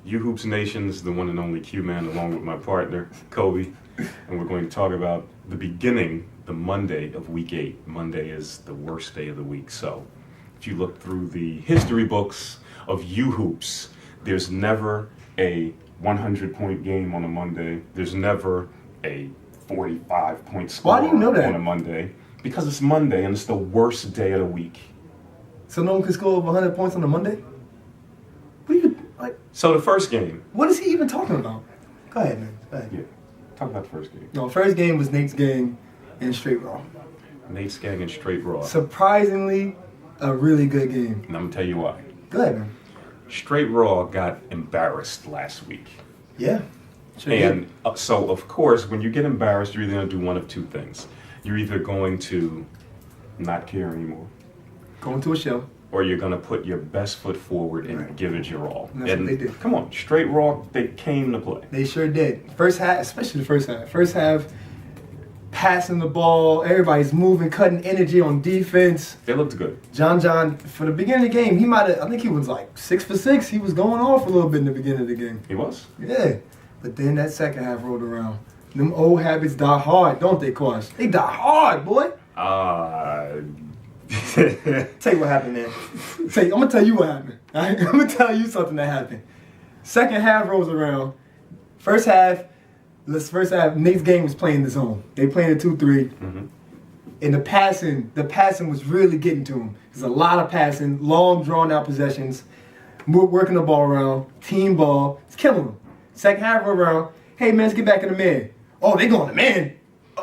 You Hoops Nation's the one and only Q-Man, along with my partner, Kobe. And we're going to talk about the beginning, the Monday of Week 8. Monday is the worst day of the week. So if you look through the history books of U Hoops, there's never a 100-point game on a Monday. There's never a 45-point score Why do you know that? on a Monday. Because it's Monday and it's the worst day of the week. So no one can score over 100 points on a Monday? What are you, like? So the first game. What is he even talking about? Go ahead, man. Go ahead. Yeah, talk about the first game. No, first game was Nate's gang and Straight Raw. Nate's gang and Straight Raw. Surprisingly, a really good game. And I'm gonna tell you why. Go ahead, man. Straight Raw got embarrassed last week. Yeah. Sure And so, of course, when you get embarrassed, you're either going to do one of two things. You're either going to not care anymore, Going to a show. or you're going to put your best foot forward and Right. give it your all. And that's what they did. Come on, Straight Raw, they came to play. They sure did. First half, especially the first half. First half, passing the ball, everybody's moving, cutting energy on defense. They looked good. John, for the beginning of the game, I think he was like 6 for 6. He was going off a little bit in the beginning of the game. He was. Yeah. But then that second half rolled around. Them old habits die hard, don't they, Quash? They die hard, boy. Tell you what happened, man. I'm going to tell you what happened. All right? I'm going to tell you something that happened. Second half rolls around. First half, Nate's game was playing the zone. They playing the 2-3. Mm-hmm. And the passing was really getting to him. There's a lot of passing, long, drawn-out possessions, working the ball around, team ball. It's killing him. Second half roll around. Hey, man, let's get back in the man. Oh, they going to man.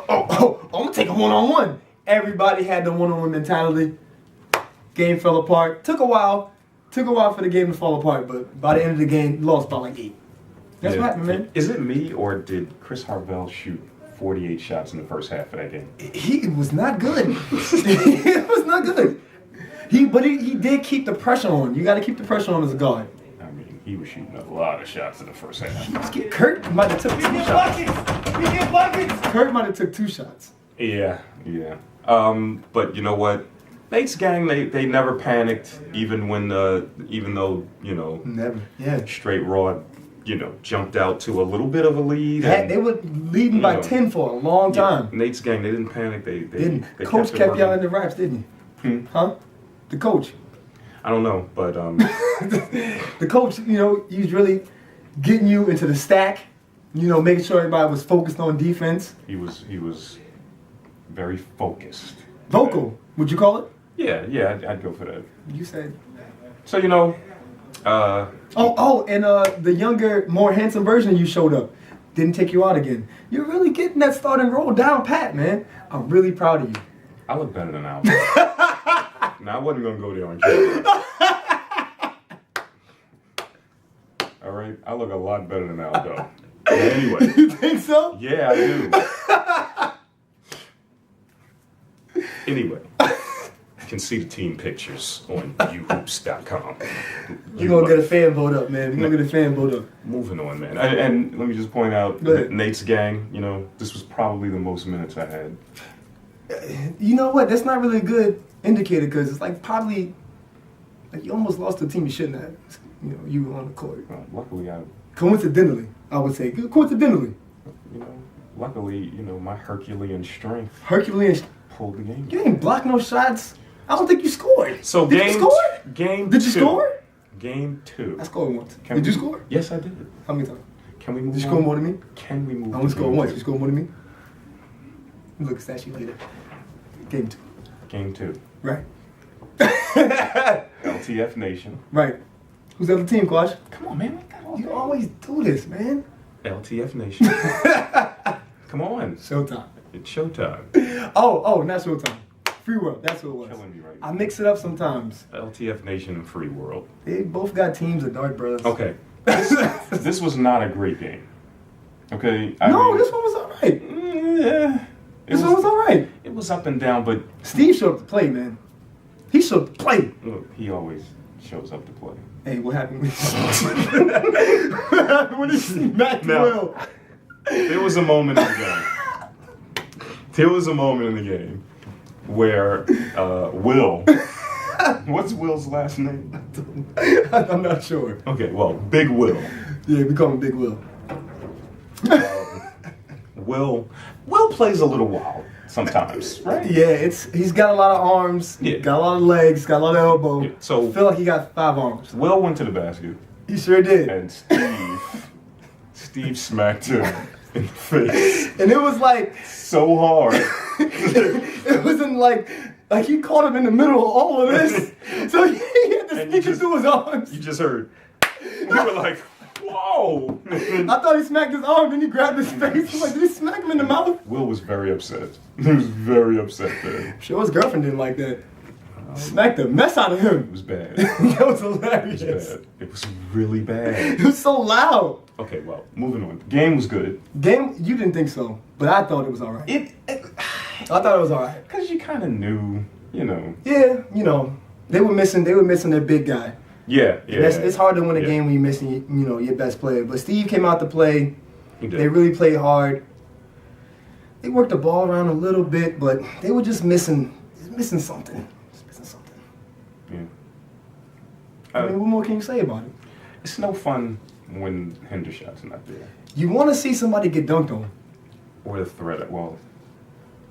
I'm going to take a one-on-one. Everybody had the one-on-one mentality. Game fell apart. Took a while for the game to fall apart, but by the end of the game, lost by like 8. That's what happened, man. Is it me, or did Chris Harvell shoot 48 shots in the first half of that game? He was not good. He was not good. But he did keep the pressure on. You got to keep the pressure on as a guard. I mean, he was shooting a lot of shots in the first half. Kurt might have took 2 shots. We get buckets. Kurt might have took 2 shots. Yeah. But you know what? Nate's gang, they never panicked, even though, Never. Yeah. Straight Raw, jumped out to a little bit of a lead. They were leading by 10 for a long time. Nate's gang, they didn't panic. They The coach kept y'all in the raps, didn't he? Huh? The coach. I don't know, but The coach, he was really getting you into the stack, making sure everybody was focused on defense. he was very focused. Vocal, would you call it? Yeah, I'd go for that. You said. So and The younger, more handsome version of you showed up. Didn't take you out again. You're really getting that starting role down pat, man. I'm really proud of you. I look better than Al. Now, I wasn't going to go there on camera. All right? I look a lot better than Al, though. But anyway. You think so? Yeah, I do. Anyway. You can see the team pictures on uhoops.com. We're going to get a fan vote up, man. We're going to get a fan vote up. Moving on, man. And let me just point out that Nate's gang, this was probably the most minutes I had. You know what? That's not really a good indicator because it's like probably like you almost lost to a team you shouldn't have. You were on the court. Luckily, Coincidentally, I would say. Coincidentally. Luckily, my Herculean strength Herculean pulled the game. You didn't block no shots. I don't think you scored. So did you score? Did you score? Game 2. I scored once. Did you score? Yes, I did. How many times? Can we move Did you on? score more than me? Can we move I on? only scored once. You scored more than me? Look at that you later. Game 2. Game 2. Right. LTF Nation. Right. Who's the other team, Quash? Come on, man. You always do this, man. LTF Nation. Come on. Showtime. It's showtime. Oh, not Showtime. Free World. That's what it was. Killing me right I now. mix it up sometimes. LTF Nation and Free World. They both got teams of Dark Brothers. Okay. This was not a great game. Okay? This one was all right. Yeah. This one was all right. It was up and down, but Steve showed up to play, man. He showed up to play. look, he always shows up to play. Hey, what happened when he smacked Will? There was a moment in the game. There was a moment in the game where Will What's Will's last name? I'm not sure. Okay, well, Big Will. Yeah, we call him Big Will. Will plays a little wild sometimes, right? Yeah, he's got a lot of arms, Yeah. got a lot of legs, got a lot of elbow. Yeah, so- I feel like he got 5 arms. Will went to the basket, He sure did. and Steve smacked him in the face And it was like, so hard. it wasn't like he caught him in the middle of all of this. So he had to And sneak it through his arms. You just heard. You were like, whoa. I thought he smacked his arm, then he grabbed his face. I'm like, did he smack him in the mouth? Will was very upset. He was very upset there. Sure, his girlfriend didn't like that. Smacked the mess out of It him. was bad. That was It was hilarious. bad. It was really bad. It was so loud. Okay, well, moving on. The game was good. Game, you didn't think so, but I thought it was all right. I thought it was all right. Because you kind of knew, you know. Yeah, they were missing their big guy. Yeah. It's hard to win a Yeah. game when you're missing, your best player. But Steve came out to play. He did. They really played hard. They worked the ball around a little bit, but they were just missing something. Just missing something. Yeah. I mean, what more can you say about it? It's no fun when Hendershot's not there. You want to see somebody get dunked on. Or the threat. Well,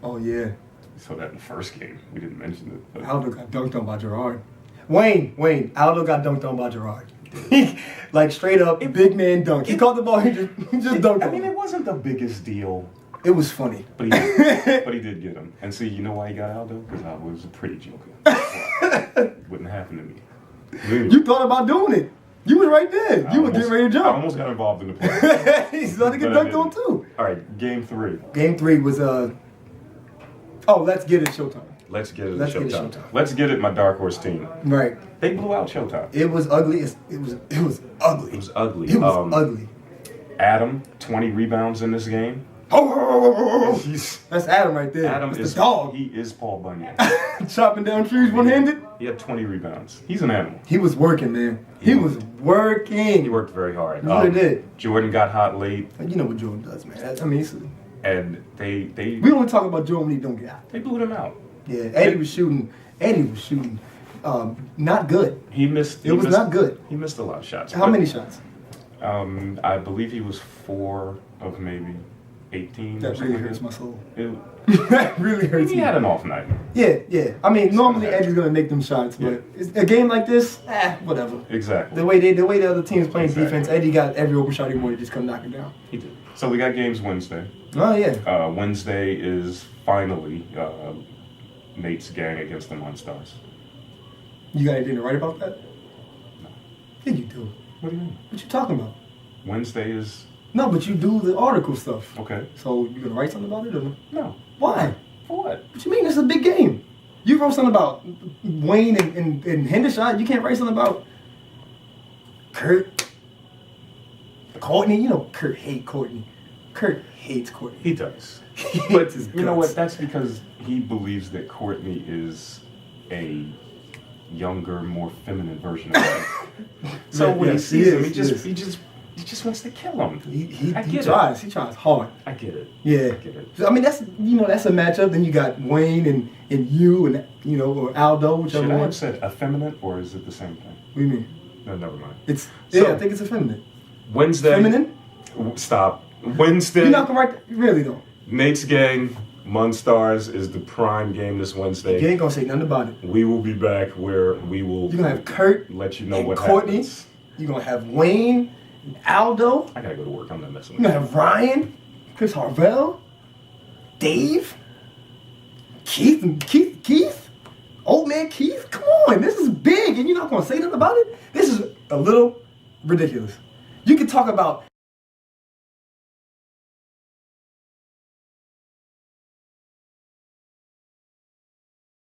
Oh, yeah. so that in the first game. We didn't mention it. But Aldo got dunked on by Gerard. Wayne. Aldo got dunked on by Gerard. Like, straight up, big man dunk. He caught the ball, he just dunked I on mean, him. it wasn't the biggest deal. It was funny. But he did get him. And see, you know why he got Aldo? Because Aldo was a pretty joker. Well, wouldn't happen to me. Anyway, You thought about doing it. You was right there. I You were getting ready to I jump. almost got involved in the play. He's about to get But I dunked on didn't. too. All right, game 3. Game 3 was let's get it Showtime. Let's get it Let's get it Showtime. Showtime. Let's get it my dark horse team. Right. They blew out Showtime. It was ugly. It was ugly. It was ugly. It was ugly. Adam, 20 rebounds in this game. Oh, He's, that's Adam right there. Adam That's is the dog. He is Paul Bunyan. Chopping down trees one-handed. He had 20 rebounds. He's an animal. He was working, man. He was working. He worked very hard. He really did. Jordan got hot late, You know what Jordan does, man. I mean, and they we only talk about Jordan when he don't get out. they blew them out. Yeah, Eddie was shooting. Not good. He missed. It was not good. He missed a lot of shots. How but, many shots? I believe he was 4 of maybe 18. That or really something. hurts my soul. It- That really hurts he me. had an off night. Yeah. I mean, normally Eddie's gonna make them shots, but a game like this, whatever. Exactly. The way the other team's playing Exactly. defense, Eddie got every open shot he wanted, just come knock it down. He did. So we got games Wednesday. Oh yeah. Wednesday is finally Nate's gang against the Monstars. You got anything to write about that? No. Yeah, you do. What do you mean? What you talking about? Wednesday is No, but you do the article stuff. okay. So you gonna write something about it or no? No. Why? For what? What you mean? It's a big game. You wrote something about Wayne and Hendershot. You can't write something about Kurt. Courtney. You know Kurt hates Courtney. Kurt hates Courtney. He does. He But hates his you know guts. what? That's because he believes that Courtney is a younger, more feminine version of him. So Yeah, when he yes, sees he him, is, he just wants to kill him. He I get tries. He tries hard. I get it. Yeah. I get it. So, I mean, that's a matchup. Then you got Wayne and you and or Aldo, whichever Should I one. have said effeminate or is it the same thing? What do you mean? No, never mind. It's So- I think it's effeminate. Wednesday. Feminine? Stop. Wednesday. You're not gonna write. Really though. Nate's gang, Monstars is the prime game this Wednesday. You ain't gonna say nothing about it. We will be back where we will You're gonna have Kurt let you know and what Courtney. happens. You're gonna have Wayne, and Aldo. I gotta go to work. I'm not messing You're with gonna you. have Ryan, Chris Harvell, Dave, Keith, old man Keith. Come on, this is big, and you're not gonna say nothing about it. This is a little ridiculous. You can talk about